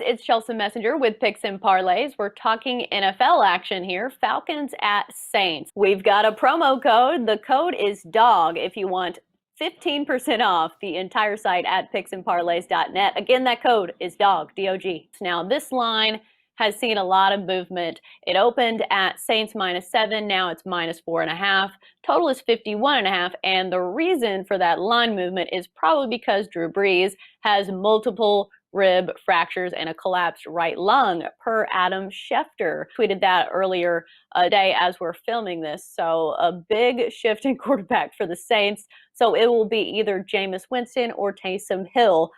It's Chelsa Messenger with Picks and Parlays. We're talking NFL action here. Falcons at Saints. We've got a promo code. The code is DOG if you want 15% off the entire site at picksandparlays.net. Again, that code is DOG, D-O-G. Now, this line has seen a lot of movement. It opened at Saints -7. Now it's -4.5. Total is 51.5. And the reason for that line movement is probably because Drew Brees has multiple rib fractures and a collapsed right lung, per Adam Schefter. Tweeted that earlier today as we're filming this. So a big shift in quarterback for the Saints. So it will be either Jameis Winston or Taysom Hill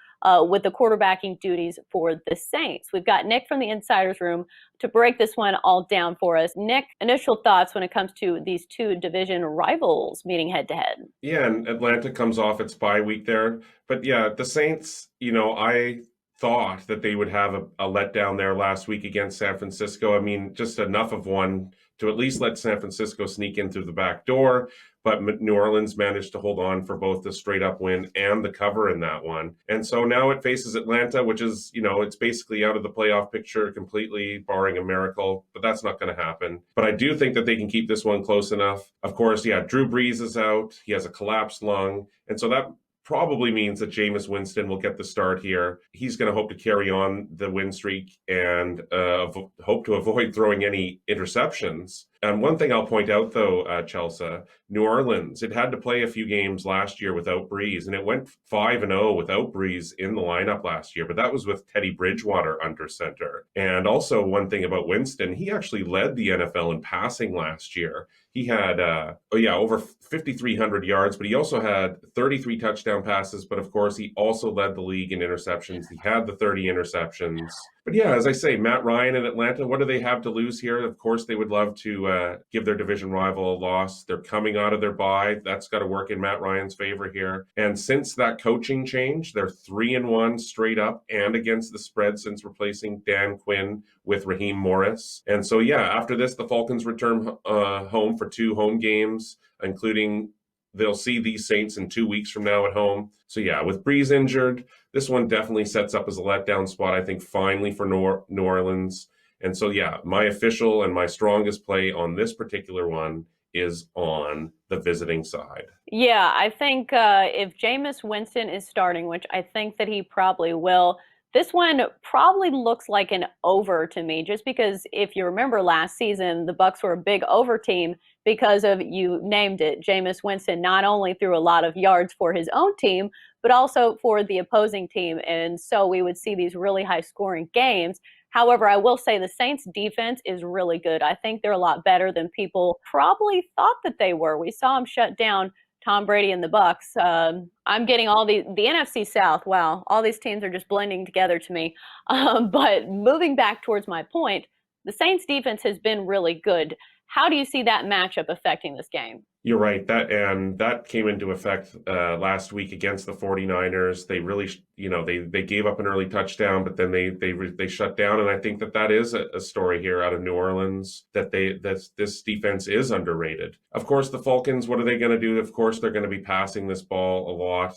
with the quarterbacking duties for the Saints. We've got Nick from the Insiders Room to break this one all down for us. Nick, initial thoughts when it comes to these two division rivals meeting head to head? Yeah, and Atlanta comes off its bye week there. But yeah, the Saints, I thought that they would have a letdown there last week against San Francisco. I mean, just enough of one to at least let San Francisco sneak in through the back door. But New Orleans managed to hold on for both the straight up win and the cover in that one. And so now it faces Atlanta, which is, it's basically out of the playoff picture completely, barring a miracle. But that's not going to happen. But I do think that they can keep this one close enough. Of course, yeah, Drew Brees is out. He has a collapsed lung. And so that probably means that Jameis Winston will get the start here. He's going to hope to carry on the win streak and hope to avoid throwing any interceptions. And one thing I'll point out, though, Chelsa, New Orleans, it had to play a few games last year without Brees, and it went 5-0 without Brees in the lineup last year, but that was with Teddy Bridgewater under center. And also one thing about Winston, he actually led the NFL in passing last year. He had, over 5,300 yards, but he also had 33 touchdown passes. But of course, he also led the league in interceptions. He had the 30 interceptions. But yeah, as I say, Matt Ryan in Atlanta, what do they have to lose here? Of course, they would love to give their division rival a loss. They're coming out of their bye. That's got to work in Matt Ryan's favor here. And since that coaching change, they're 3-1 straight up and against the spread since replacing Dan Quinn with Raheem Morris. And so, yeah, after this, the Falcons return home for 2 home games, including they'll see these Saints in 2 weeks from now at home. So yeah, with Brees injured, this one definitely sets up as a letdown spot, I think, finally for New Orleans. And so yeah, my official and my strongest play on this particular one is on the visiting side. Yeah, I think if Jameis Winston is starting, which I think that he probably will, this one probably looks like an over to me, just because if you remember last season, the Bucs were a big over team because of, you named it, Jameis Winston not only threw a lot of yards for his own team, but also for the opposing team. And so we would see these really high scoring games. However, I will say the Saints defense is really good. I think they're a lot better than people probably thought that they were. We saw them shut down Tom Brady and the Bucs. I'm getting all the NFC South. Wow, all these teams are just blending together to me. But moving back towards my point, the Saints defense has been really good. How do you see that matchup affecting this game? You're right. That came into effect last week against the 49ers. They really, they gave up an early touchdown, but then they shut down. And I think that is a story here out of New Orleans, that this defense is underrated. Of course, the Falcons, what are they going to do? Of course, they're going to be passing this ball a lot.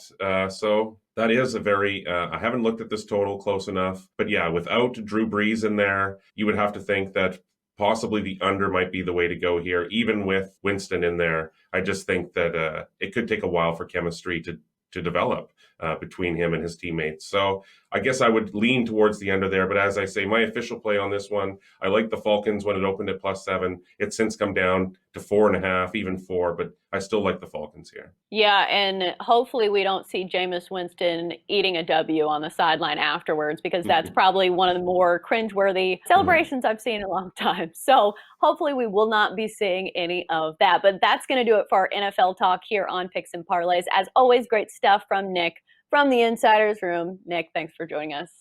So that is a very, I haven't looked at this total close enough, but yeah, without Drew Brees in there, you would have to think that possibly the under might be the way to go here, even with Winston in there. I just think that it could take a while for chemistry to develop between him and his teammates. So I guess I would lean towards the under there. But as I say, my official play on this one, I like the Falcons when it opened at +7. It's since come down to 4.5, even 4, but I still like the Falcons here. Yeah, and hopefully we don't see Jameis Winston eating a W on the sideline afterwards, because that's probably one of the more cringeworthy celebrations I've seen in a long time. So hopefully we will not be seeing any of that. But that's going to do it for our NFL talk here on Picks and Parlays. As always, great stuff from Nick from the Insiders Room. Nick, thanks for joining us.